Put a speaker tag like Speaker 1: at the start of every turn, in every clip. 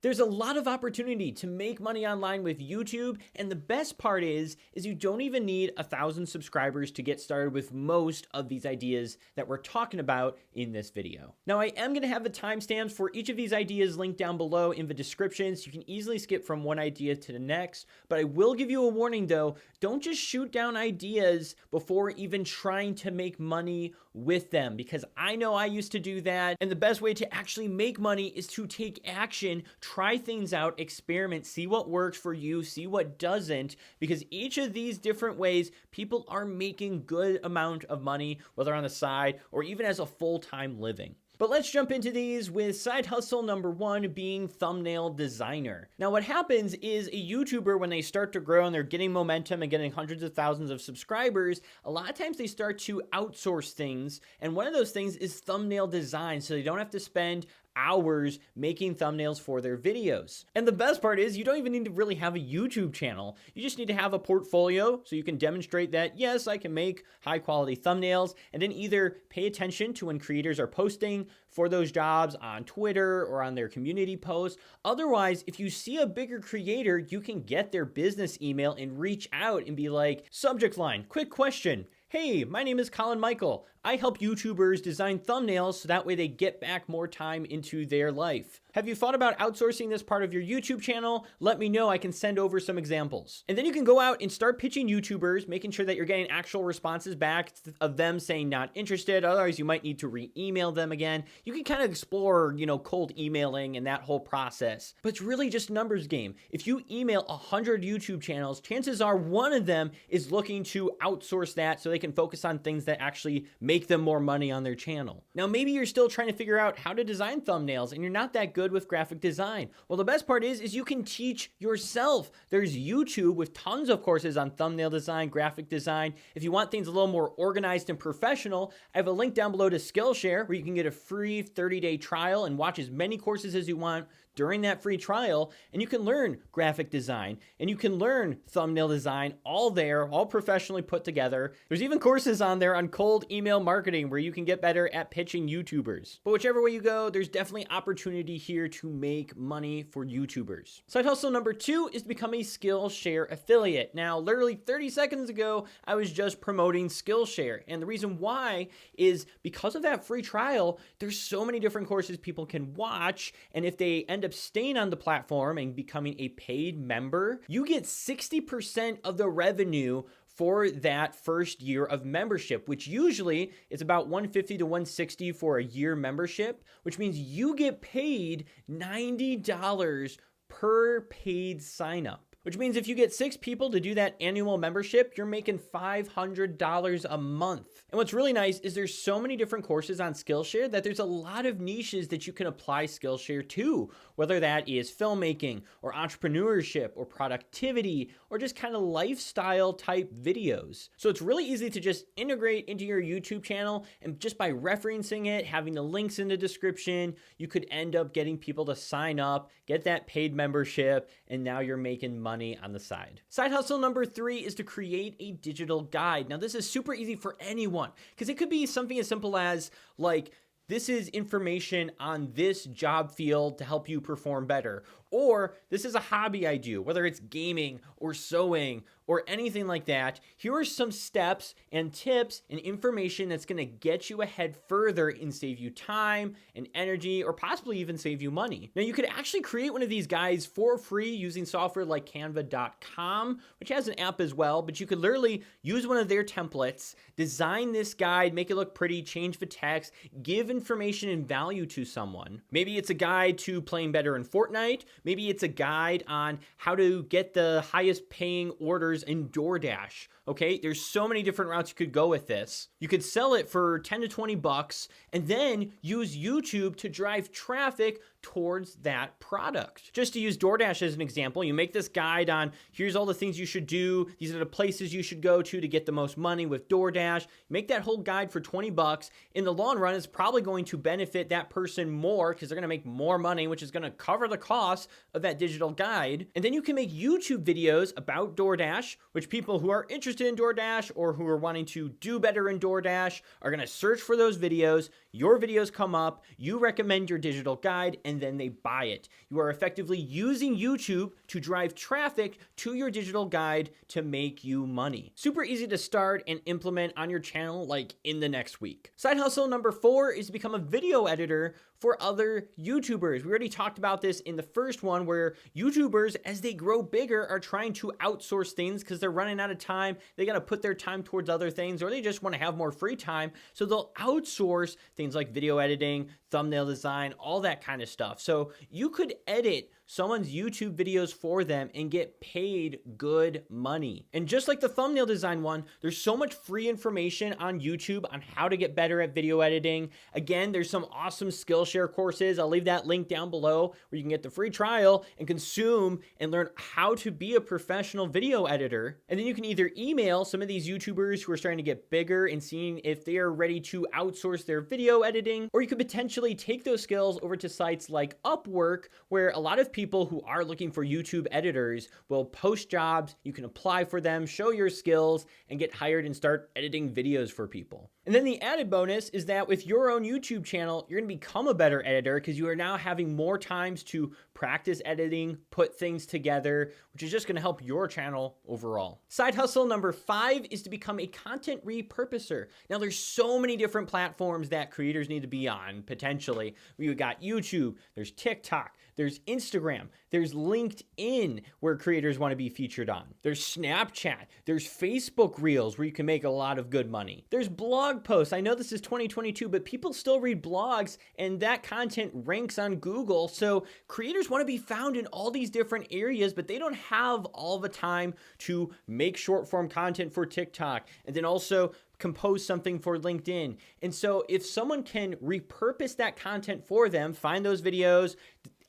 Speaker 1: There's a lot of opportunity to make money online with YouTube, and the best part is you don't even need 1,000 subscribers to get started with most of these ideas that we're talking about in this video. Now, I am going to have the timestamps for each of these ideas linked down below in the description, so you can easily skip from one idea to the next, but I will give you a warning though, don't just shoot down ideas before even trying to make money with them, because I know I used to do that, and the best way to actually make money is to take action, try things out, experiment, see what works for you, see what doesn't, because each of these different ways, people are making good amount of money, whether on the side or even as a full-time living. But let's jump into these with side hustle number 1 being thumbnail designer. Now what happens is a YouTuber, when they start to grow and they're getting momentum and getting hundreds of thousands of subscribers, a lot of times they start to outsource things. And one of those things is thumbnail design, so they don't have to spend hours making thumbnails for their videos. And the best part is you don't even need to really have a YouTube channel. You just need to have a portfolio so you can demonstrate that, yes, I can make high quality thumbnails, and then either pay attention to when creators are posting for those jobs on Twitter or on their community posts. Otherwise, if you see a bigger creator, you can get their business email and reach out and be like, subject line, quick question. Hey, my name is Colin Michael. I help YouTubers design thumbnails so that way they get back more time into their life. Have you thought about outsourcing this part of your YouTube channel? Let me know, I can send over some examples. And then you can go out and start pitching YouTubers, making sure that you're getting actual responses back of them saying not interested. Otherwise, you might need to re-email them again. You can kind of explore, cold emailing and that whole process. But it's really just a numbers game. If you email 100 YouTube channels, chances are one of them is looking to outsource that so they can focus on things that actually make them more money on their channel. Now, maybe you're still trying to figure out how to design thumbnails and you're not that good with graphic design. Well, the best part is you can teach yourself. There's YouTube with tons of courses on thumbnail design, graphic design. If you want things a little more organized and professional, I have a link down below to Skillshare where you can get a free 30-day trial and watch as many courses as you want during that free trial, and you can learn graphic design and you can learn thumbnail design all there, all professionally put together. There's even courses on there on cold email marketing where you can get better at pitching YouTubers. But whichever way you go, there's definitely opportunity here to make money for YouTubers. Side hustle number 2 is to become a Skillshare affiliate. Now, literally 30 seconds ago, I was just promoting Skillshare, and the reason why is because of that free trial, there's so many different courses people can watch, and if they end up staying on the platform and becoming a paid member, you get 60% of the revenue for that first year of membership, which usually is about $150 to $160 for a year membership, which means you get paid $90 per paid sign up. Which means if you get 6 people to do that annual membership, you're making $500 a month. And what's really nice is there's so many different courses on Skillshare that there's a lot of niches that you can apply Skillshare to, whether that is filmmaking or entrepreneurship or productivity or just kind of lifestyle type videos. So it's really easy to just integrate into your YouTube channel, and just by referencing it, having the links in the description, you could end up getting people to sign up, get that paid membership, and now you're making money on the side. Side hustle number 3 is to create a digital guide. Now, this is super easy for anyone because it could be something as simple as like, this is information on this job field to help you perform better. Or this is a hobby I do, whether it's gaming or sewing or anything like that. Here are some steps and tips and information that's going to get you ahead further and save you time and energy, or possibly even save you money. Now, you could actually create one of these guides for free using software like canva.com, which has an app as well, but you could literally use one of their templates, design this guide, make it look pretty, change the text, give information and value to someone. Maybe it's a guide to playing better in Fortnite. Maybe it's a guide on how to get the highest paying orders in DoorDash. Okay, there's so many different routes you could go with this. You could sell it for 10 to 20 bucks and then use YouTube to drive traffic towards that product. Just to use DoorDash as an example, you make this guide on here's all the things you should do. These are the places you should go to get the most money with DoorDash. Make that whole guide for 20 bucks. In the long run, it's probably going to benefit that person more because they're going to make more money, which is going to cover the cost of that digital guide. And then you can make YouTube videos about DoorDash, which people who are interested in DoorDash or who are wanting to do better in DoorDash are going to search for those videos. Your videos come up, you recommend your digital guide, and then they buy it. You are effectively using YouTube to drive traffic to your digital guide to make you money. Super easy to start and implement on your channel like in the next week. Side hustle number 4 is to become a video editor for other YouTubers. We already talked about this in the first one, where YouTubers, as they grow bigger, are trying to outsource things because they're running out of time. They got to put their time towards other things, or they just want to have more free time. So they'll outsource things like video editing, thumbnail design, all that kind of stuff. So you could edit someone's YouTube videos for them and get paid good money. And just like the thumbnail design one, there's so much free information on YouTube on how to get better at video editing. Again, there's some awesome Skillshare courses. I'll leave that link down below where you can get the free trial and consume and learn how to be a professional video editor. And then you can either email some of these YouTubers who are starting to get bigger and seeing if they are ready to outsource their video editing, or you could potentially take those skills over to sites like Upwork, where a lot of people who are looking for YouTube editors will post jobs. You can apply for them, show your skills, and get hired and start editing videos for people. And then the added bonus is that with your own YouTube channel, you're going to become a better editor because you are now having more times to practice editing, put things together, which is just going to help your channel overall. Side hustle number 5 is to become a content repurposer. Now, there's so many different platforms that creators need to be on, potentially. We've got YouTube, there's TikTok, there's Instagram, there's LinkedIn, where creators want to be featured on. There's Snapchat, there's Facebook Reels, where you can make a lot of good money. There's blog posts. I know this is 2022, but people still read blogs, and that content ranks on Google. So creators want to be found in all these different areas, but they don't have all the time to make short form content for TikTok and then also compose something for LinkedIn. And so if someone can repurpose that content for them, find those videos,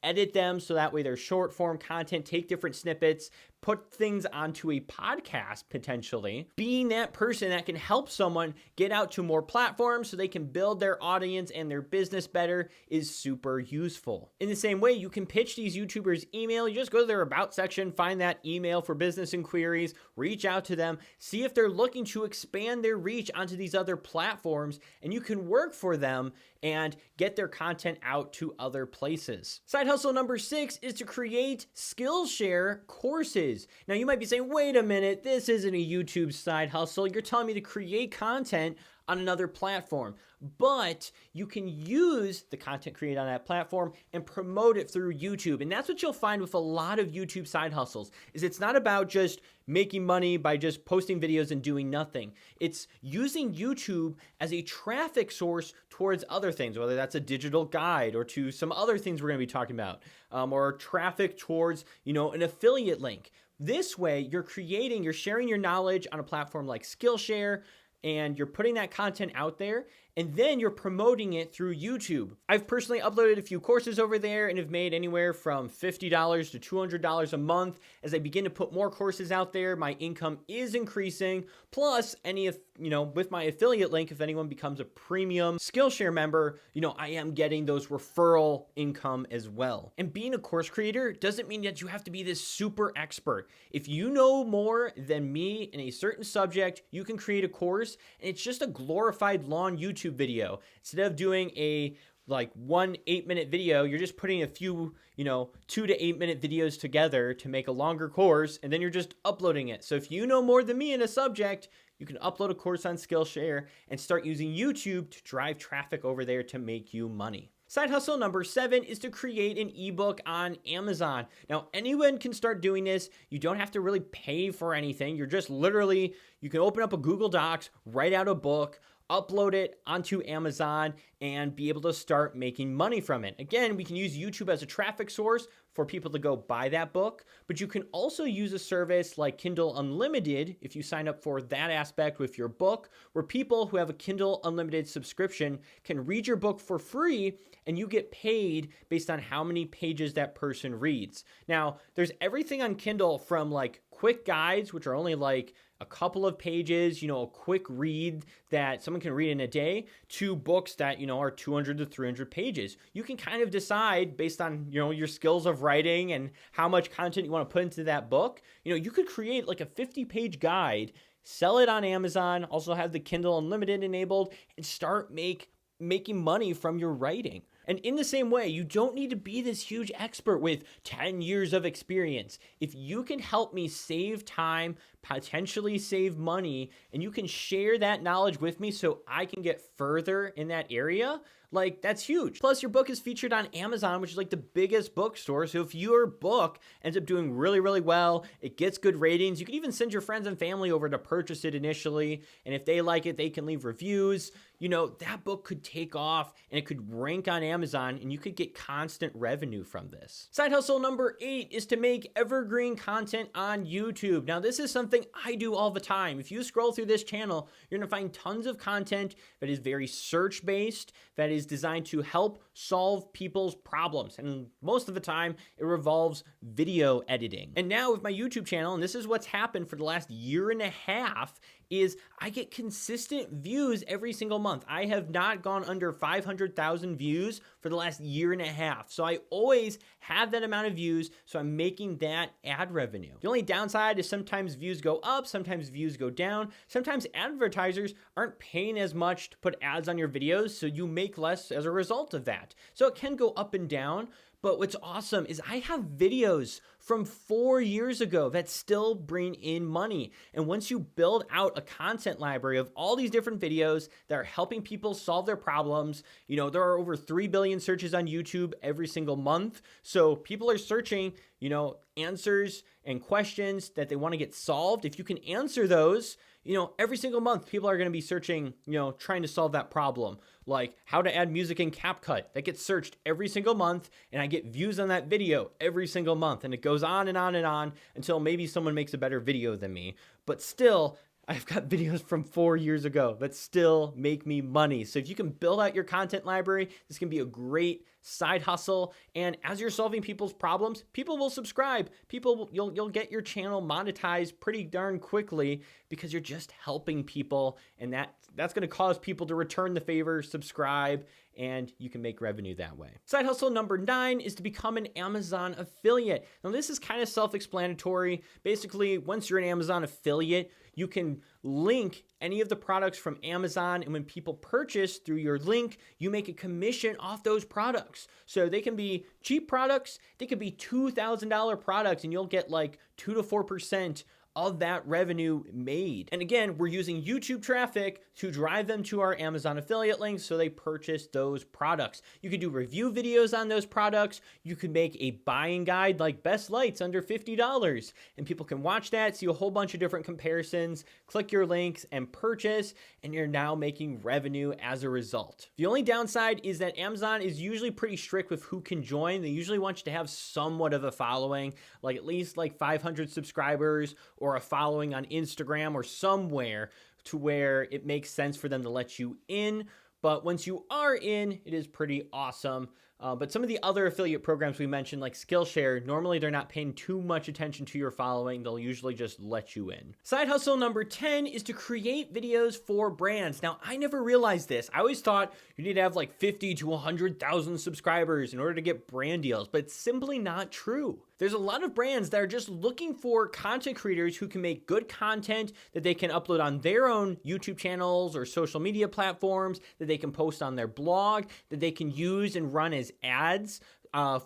Speaker 1: edit them so that way they're short form content, take different snippets, put things onto a podcast potentially, being that person that can help someone get out to more platforms so they can build their audience and their business better is super useful. In the same way, you can pitch these YouTubers email. You just go to their about section, find that email for business inquiries, reach out to them, see if they're looking to expand their reach onto these other platforms, and you can work for them and get their content out to other places. Side hustle number 6 is to create Skillshare courses. Now you might be saying, wait a minute, this isn't a YouTube side hustle. You're telling me to create content on another platform, but you can use the content created on that platform and promote it through YouTube. And that's what you'll find with a lot of YouTube side hustles, is it's not about just making money by just posting videos and doing nothing. It's using YouTube as a traffic source towards other things, whether that's a digital guide or to some other things we're going to be talking about, or traffic towards, an affiliate link. This way, you're sharing your knowledge on a platform like Skillshare, and you're putting that content out there, and then you're promoting it through YouTube. I've personally uploaded a few courses over there and have made anywhere from $50 to $200 a month. As I begin to put more courses out there, my income is increasing. Plus, with my affiliate link, if anyone becomes a premium Skillshare member, I am getting those referral income as well. And being a course creator doesn't mean that you have to be this super expert. If you know more than me in a certain subject, you can create a course, and it's just a glorified long YouTube video. Instead of doing a 1 8-minute video, you're just putting a few 2 to 8 minute videos together to make a longer course, and then you're just uploading it. So if you know more than me in a subject, you can upload a course on Skillshare and start using YouTube to drive traffic over there to make you money. Side hustle number 7 is to create an ebook on Amazon. Now, anyone can start doing this. You don't have to really pay for anything. You're just you can open up a Google Docs, write out a book, upload it onto Amazon, and be able to start making money from it. Again, we can use YouTube as a traffic source for people to go buy that book, but you can also use a service like Kindle Unlimited if you sign up for that aspect with your book, where people who have a Kindle Unlimited subscription can read your book for free, and you get paid based on how many pages that person reads. Now, there's everything on Kindle from quick guides, which are only a couple of pages, a quick read that someone can read in a day, to books that, are 200 to 300 pages. You can kind of decide based on, your skills of writing and how much content you want to put into that book. You could create a 50-page guide, sell it on Amazon, also have the Kindle Unlimited enabled, and start making money from your writing. And in the same way, you don't need to be this huge expert with 10 years of experience. If you can help me save time, potentially save money, and you can share that knowledge with me so I can get further in that area, like, that's huge. Plus, your book is featured on Amazon, which is like the biggest bookstore. So if your book ends up doing really, really well, it gets good ratings, you can even send your friends and family over to purchase it initially. And if they like it, they can leave reviews. You know, that book could take off and it could rank on Amazon and you could get constant revenue from this. Side hustle number 8 is to make evergreen content on YouTube. Now, this is something I do all the time. If you scroll through this channel, you're gonna find tons of content that is very search-based, that is designed to help solve people's problems. And most of the time, it revolves video editing. And now with my YouTube channel, and this is what's happened for the last year and a half, is I get consistent views every single month. I have not gone under 500,000 views for the last year and a half. So I always have that amount of views, so I'm making that ad revenue. The only downside is sometimes views go up, sometimes views go down. Sometimes advertisers aren't paying as much to put ads on your videos, so you make less as a result of that. So it can go up and down. But what's awesome is I have videos from 4 years ago that still bring in money. And once you build out a content library of all these different videos that are helping people solve their problems, you know, there are over 3 billion searches on YouTube every single month. So people are searching, you know, answers and questions that they want to get solved. If you can answer those, you know, every single month, people are going to be searching, you know, trying to solve that problem. Like how to add music in CapCut. That gets searched every single month, and I get views on that video every single month. And it goes on and on and on until maybe someone makes a better video than me. But still, I've got videos from 4 years ago that still make me money. So if you can build out your content library, this can be a great side hustle. And as you're solving people's problems, people will subscribe. You'll get your channel monetized pretty darn quickly because you're just helping people, and that's going to cause people to return the favor, subscribe, and you can make revenue that way. Side hustle number 9 is to become an Amazon affiliate. Now, this is kind of self-explanatory. Basically, once you're an Amazon affiliate, you can link any of the products from Amazon, and when people purchase through your link, you make a commission off those products. So they can be cheap products, they could be $2,000 products, and you'll get like 2 to 4% of that revenue made. And again, we're using YouTube traffic to drive them to our Amazon affiliate links so they purchase those products. You could do review videos on those products. You could make a buying guide like best lights under $50, and people can watch that, see a whole bunch of different comparisons, click your links and purchase, and you're now making revenue as a result. The only downside is that Amazon is usually pretty strict with who can join. They usually want you to have somewhat of a following, like at least like 500 subscribers or a following on Instagram or somewhere to where it makes sense for them to let you in. But once you are in, it is pretty awesome. But some of the other affiliate programs we mentioned, like Skillshare, normally they're not paying too much attention to your following. They'll usually just let you in. Side hustle number 10 is to create videos for brands. Now, I never realized this. I always thought you need to have like 50 to 100,000 subscribers in order to get brand deals, but it's simply not true. There's a lot of brands that are just looking for content creators who can make good content that they can upload on their own YouTube channels or social media platforms, that they can post on their blog, that they can use and run as ads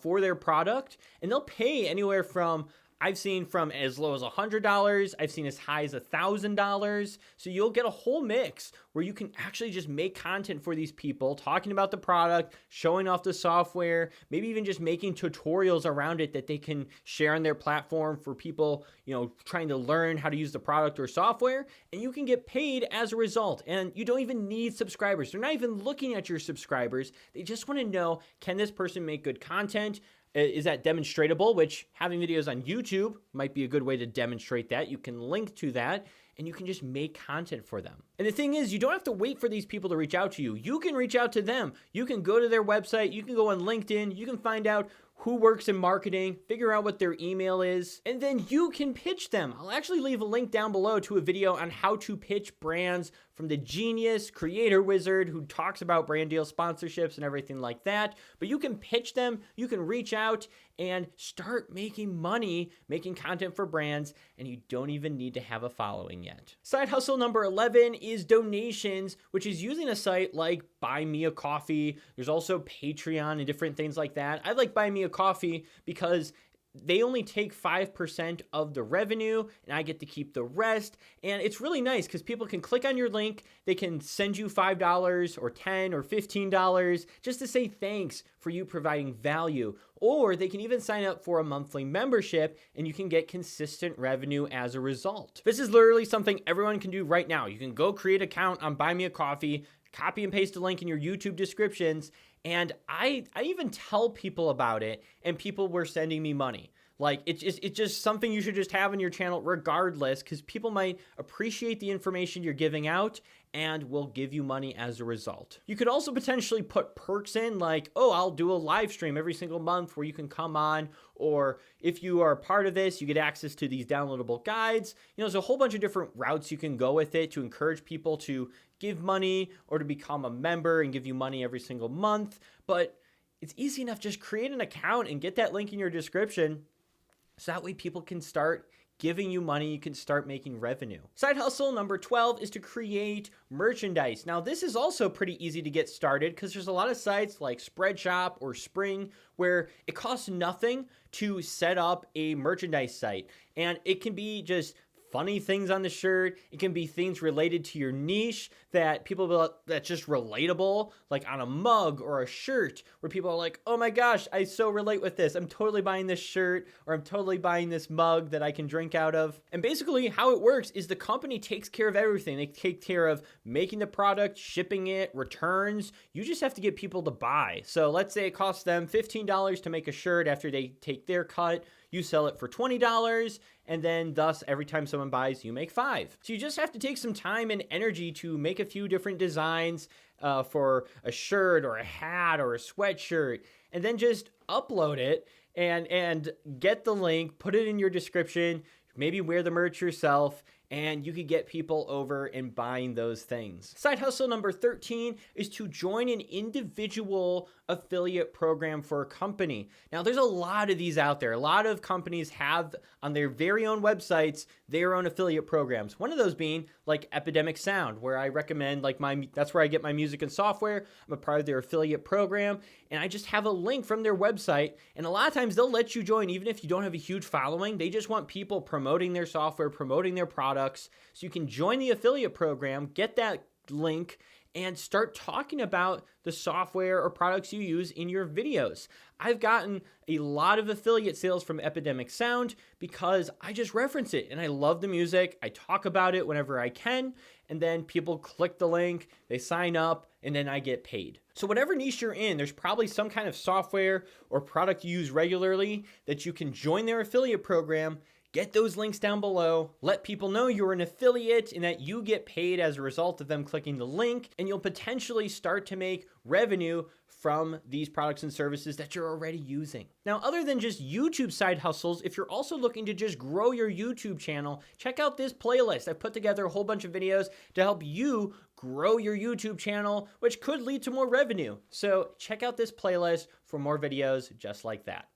Speaker 1: for their product. And they'll pay anywhere from, I've seen from as low as $100. I've seen as high as $1,000. So you'll get a whole mix where you can actually just make content for these people, talking about the product, showing off the software, maybe even just making tutorials around it that they can share on their platform for people, you know, trying to learn how to use the product or software, and you can get paid as a result. And you don't even need subscribers. They're not even looking at your subscribers. They just want to know, can this person make good content? Is that demonstratable? Which having videos on YouTube might be a good way to demonstrate that. You can link to that and you can just make content for them. And the thing is, you don't have to wait for these people to reach out to you. You can reach out to them. You can go to their website. You can go on LinkedIn. You can find out who works in marketing, figure out what their email is, and then you can pitch them. I'll actually leave a link down below to a video on how to pitch brands from the genius creator wizard who talks about brand deal sponsorships and everything like that. But you can pitch them, you can reach out, and start making money making content for brands, and you don't even need to have a following yet. Side hustle number 11 is donations, which is using a site like Buy Me a Coffee. There's also Patreon and different things like that. I like Buy Me a Coffee because they only take 5% of the revenue and I get to keep the rest. And it's really nice because people can click on your link. They can send you $5 or $10 or $15 just to say thanks for you providing value. Or they can even sign up for a monthly membership and you can get consistent revenue as a result. This is literally something everyone can do right now. You can go create an account on Buy Me a Coffee, copy and paste a link in your YouTube descriptions, and I even tell people about it, and people were sending me money. Like, it's just something you should just have in your channel regardless, because people might appreciate the information you're giving out and will give you money as a result. You could also potentially put perks in like, oh, I'll do a live stream every single month where you can come on, or if you are a part of this, you get access to these downloadable guides. You know, there's a whole bunch of different routes you can go with it to encourage people to give money or to become a member and give you money every single month. But it's easy enough. Just create an account and get that link in your description, so that way people can start giving you money, you can start making revenue. Side hustle number 12 is to create merchandise. Now, this is also pretty easy to get started because there's a lot of sites like Spreadshop or Spring where it costs nothing to set up a merchandise site. And it can be just funny things on the shirt. It can be things related to your niche that that's just relatable, like on a mug or a shirt where people are like, oh my gosh, I so relate with this. I'm totally buying this shirt, or I'm totally buying this mug that I can drink out of. And basically how it works is the company takes care of everything. They take care of making the product, shipping it, returns. You just have to get people to buy. So let's say it costs them $15 to make a shirt after they take their cut. You sell it for $20, and then thus every time someone buys, you make $5. So you just have to take some time and energy to make a few different designs for a shirt or a hat or a sweatshirt, and then just upload it and get the link, put it in your description, maybe wear the merch yourself, and you could get people over and buying those things. Side hustle number 13 is to join an individual affiliate program for a company. Now, there's a lot of these out there. A lot of companies have on their very own websites their own affiliate programs. One of those being like Epidemic Sound, where I recommend that's where I get my music and software. I'm a part of their affiliate program, and I just have a link from their website. And a lot of times they'll let you join even if you don't have a huge following. They just want people promoting their software, promoting their products. So you can join the affiliate program, get that link, and start talking about the software or products you use in your videos. I've gotten a lot of affiliate sales from Epidemic Sound because I just reference it and I love the music. I talk about it whenever I can, and then people click the link, they sign up, and then I get paid. So whatever niche you're in, there's probably some kind of software or product you use regularly that you can join their affiliate program. Get those links down below, let people know you're an affiliate and that you get paid as a result of them clicking the link, and you'll potentially start to make revenue from these products and services that you're already using. Now, other than just YouTube side hustles, if you're also looking to just grow your YouTube channel, check out this playlist. I've put together a whole bunch of videos to help you grow your YouTube channel, which could lead to more revenue. So check out this playlist for more videos just like that.